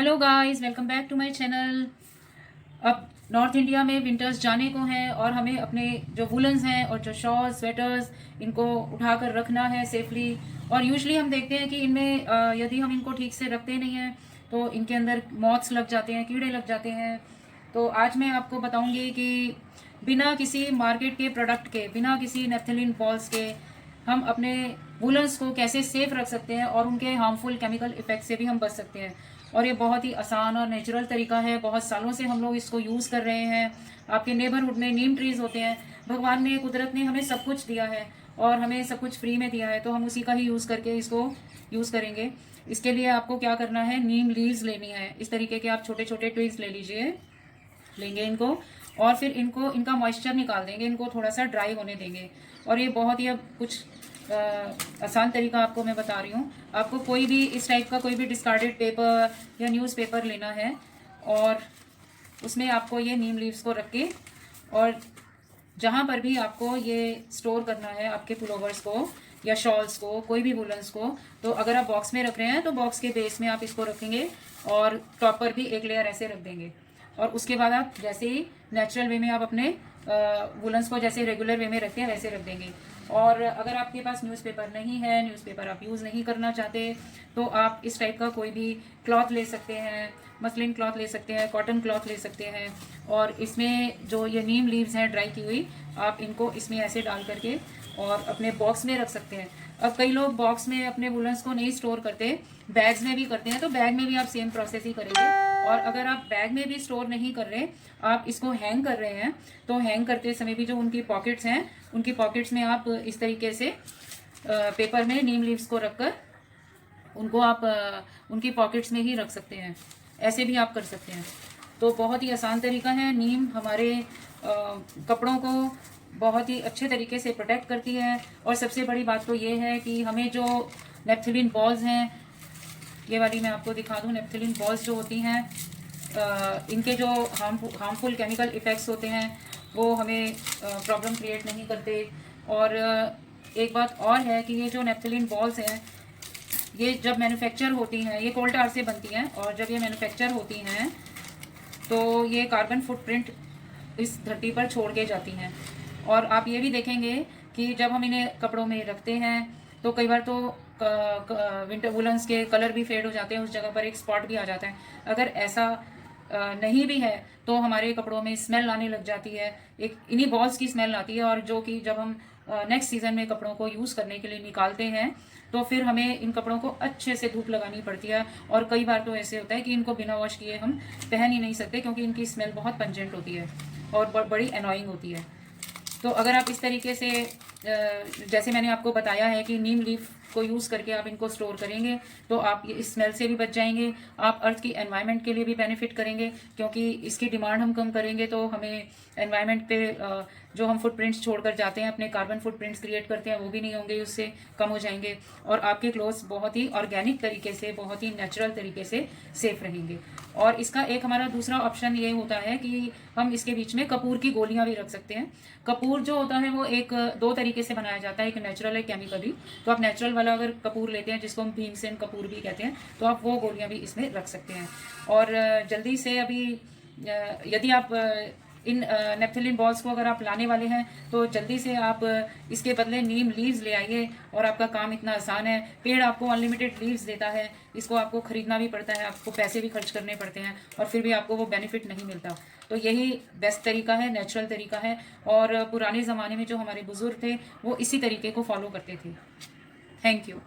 Hello guys, welcome back to my channel. अब north India में winters जाने को हैं और हमें अपने जो वुलन्स हैं और जो शॉल स्वेटर्स इनको उठाकर रखना है सेफली। और यूजुअली हम देखते हैं कि इनमें यदि हम इनको ठीक से रखते नहीं हैं तो इनके अंदर मॉथ्स लग जाते हैं, कीड़े लग जाते हैं। तो आज मैं आपको बताऊंगी कि बिना किसी मार्केट के प्रोडक्ट के, बिना किसी नेफ्थलीन बॉल्स के हम अपने वुलन्स को कैसे सेफ रख सकते हैं और उनके हार्मफुल केमिकल इफेक्ट से भी हम बच सकते हैं। और ये बहुत ही आसान और नेचुरल तरीका है, बहुत सालों से हम लोग इसको यूज़ कर रहे हैं। आपके नेबरहुड में नीम ट्रीज होते हैं। भगवान ने, कुदरत ने हमें सब कुछ दिया है और हमें सब कुछ फ्री में दिया है, तो हम उसी का ही यूज़ करके इसको यूज़ करेंगे। इसके लिए आपको क्या करना है, नीम लीव्स लेनी है। इस तरीके के आप छोटे छोटे ट्रीज ले लीजिए, लेंगे इनको और फिर इनको इनका मॉइस्चर निकाल देंगे, इनको थोड़ा सा ड्राई होने देंगे। और ये बहुत ही अब कुछ आसान तरीका आपको मैं बता रही हूँ। आपको कोई भी इस टाइप का कोई भी डिस्कार्डेड पेपर या न्यूज़पेपर लेना है और उसमें आपको ये नीम लीव्स को रख के, और जहाँ पर भी आपको ये स्टोर करना है आपके पुलोवर्स को या शॉल्स को, कोई भी वुलन्स को, तो अगर आप बॉक्स में रख रहे हैं तो बॉक्स के बेस में आप इसको रखेंगे और टॉप पर भी एक लेयर ऐसे रख देंगे। और उसके बाद आप जैसे ही नेचुरल वे में आप अपने वुलन्स को जैसे रेगुलर वे में रखते हैं वैसे रख देंगे। और अगर आपके पास न्यूज़पेपर नहीं है, न्यूज़पेपर आप यूज़ नहीं करना चाहते, तो आप इस टाइप का कोई भी क्लॉथ ले सकते हैं, मसलिन क्लॉथ ले सकते हैं, कॉटन क्लॉथ ले सकते हैं। और इसमें जो ये नीम लीव्स हैं ड्राई की हुई, आप इनको इसमें ऐसे डाल करके और अपने बॉक्स में रख सकते हैं। अब कई लोग बॉक्स में अपने वुलन्स को नहीं स्टोर करते, बैग्स में भी करते हैं, तो बैग में भी आप सेम प्रोसेस ही करेंगे। और अगर आप बैग में भी स्टोर नहीं कर रहे, आप इसको हैंग कर रहे हैं, तो हैंग करते समय भी जो उनकी पॉकेट्स हैं, उनकी पॉकेट्स में आप इस तरीके से पेपर में नीम लीव्स को रखकर उनको आप उनकी पॉकेट्स में ही रख सकते हैं। ऐसे भी आप कर सकते हैं। तो बहुत ही आसान तरीका है। नीम हमारे कपड़ों को बहुत ही अच्छे तरीके से प्रोटेक्ट करती है। और सबसे बड़ी बात तो ये है कि हमें जो नेफ्थलीन बॉल्स हैं, ये वाली मैं आपको दिखा दूं, नेफ्थलीन बॉल्स जो होती हैं, इनके जो हार्मफुल केमिकल इफ़ेक्ट्स होते हैं वो हमें प्रॉब्लम क्रिएट नहीं करते। और एक बात और है कि ये जो नेफ्थलीन बॉल्स हैं, ये जब मैन्युफैक्चर होती हैं, ये कोल टार से बनती हैं, और जब ये मैन्युफैक्चर होती हैं तो ये कार्बन फुटप्रिंट इस धरती पर छोड़ के जाती हैं। और आप ये भी देखेंगे कि जब हम इन्हें कपड़ों में रखते हैं तो कई बार तो विंटर वुलन्स के कलर भी फेड हो जाते हैं, उस जगह पर एक स्पॉट भी आ जाता है। अगर ऐसा नहीं भी है तो हमारे कपड़ों में स्मेल आने लग जाती है, एक इन्हीं बॉल्स की स्मेल आती है। और जो कि जब हम नेक्स्ट सीजन में कपड़ों को यूज़ करने के लिए निकालते हैं तो फिर हमें इन कपड़ों को अच्छे से धूप लगानी पड़ती है। और कई बार तो ऐसे होता है कि इनको बिना वॉश किए हम पहन ही नहीं सकते, क्योंकि इनकी स्मेल बहुत पंजेंट होती है और बड़ी अनोइंग होती है। तो अगर आप इस तरीके से जैसे मैंने आपको बताया है कि नीम लीफ को यूज़ करके आप इनको स्टोर करेंगे तो आप ये इस स्मेल से भी बच जाएंगे। आप अर्थ की एनवायरनमेंट के लिए भी बेनिफिट करेंगे, क्योंकि इसकी डिमांड हम कम करेंगे तो हमें एनवायरनमेंट पे जो हम फुटप्रिंट्स छोड़कर जाते हैं, अपने कार्बन फुटप्रिंट्स क्रिएट करते हैं, वो भी नहीं होंगे, उससे कम हो जाएंगे। और आपके क्लोथ्स बहुत ही ऑर्गेनिक तरीके से, बहुत ही नेचुरल तरीके से सेफ रहेंगे। और इसका एक हमारा दूसरा ऑप्शन ये होता है कि हम इसके बीच में कपूर की गोलियां भी रख सकते हैं। कपूर जो होता है वो एक दो तरीके से बनाया जाता है, एक नेचुरल है, केमिकली। तो आप नेचुरल वाला अगर कपूर लेते हैं, जिसको हम भीमसेन कपूर भी कहते हैं, तो आप वो गोलियां भी इसमें रख सकते हैं। और जल्दी से अभी यदि आप इन नेफ्थलीन बॉल्स को अगर आप लाने वाले हैं तो जल्दी से आप इसके बदले नीम लीव्स ले आइए, और आपका काम इतना आसान है। पेड़ आपको अनलिमिटेड लीव्स देता है, इसको आपको खरीदना भी पड़ता है, आपको पैसे भी खर्च करने पड़ते हैं, और फिर भी आपको वो बेनिफिट नहीं मिलता। तो यही बेस्ट तरीका है, नेचुरल तरीका है। और पुराने ज़माने में जो हमारे बुजुर्ग थे वो इसी तरीके को फॉलो करते थे। Thank you.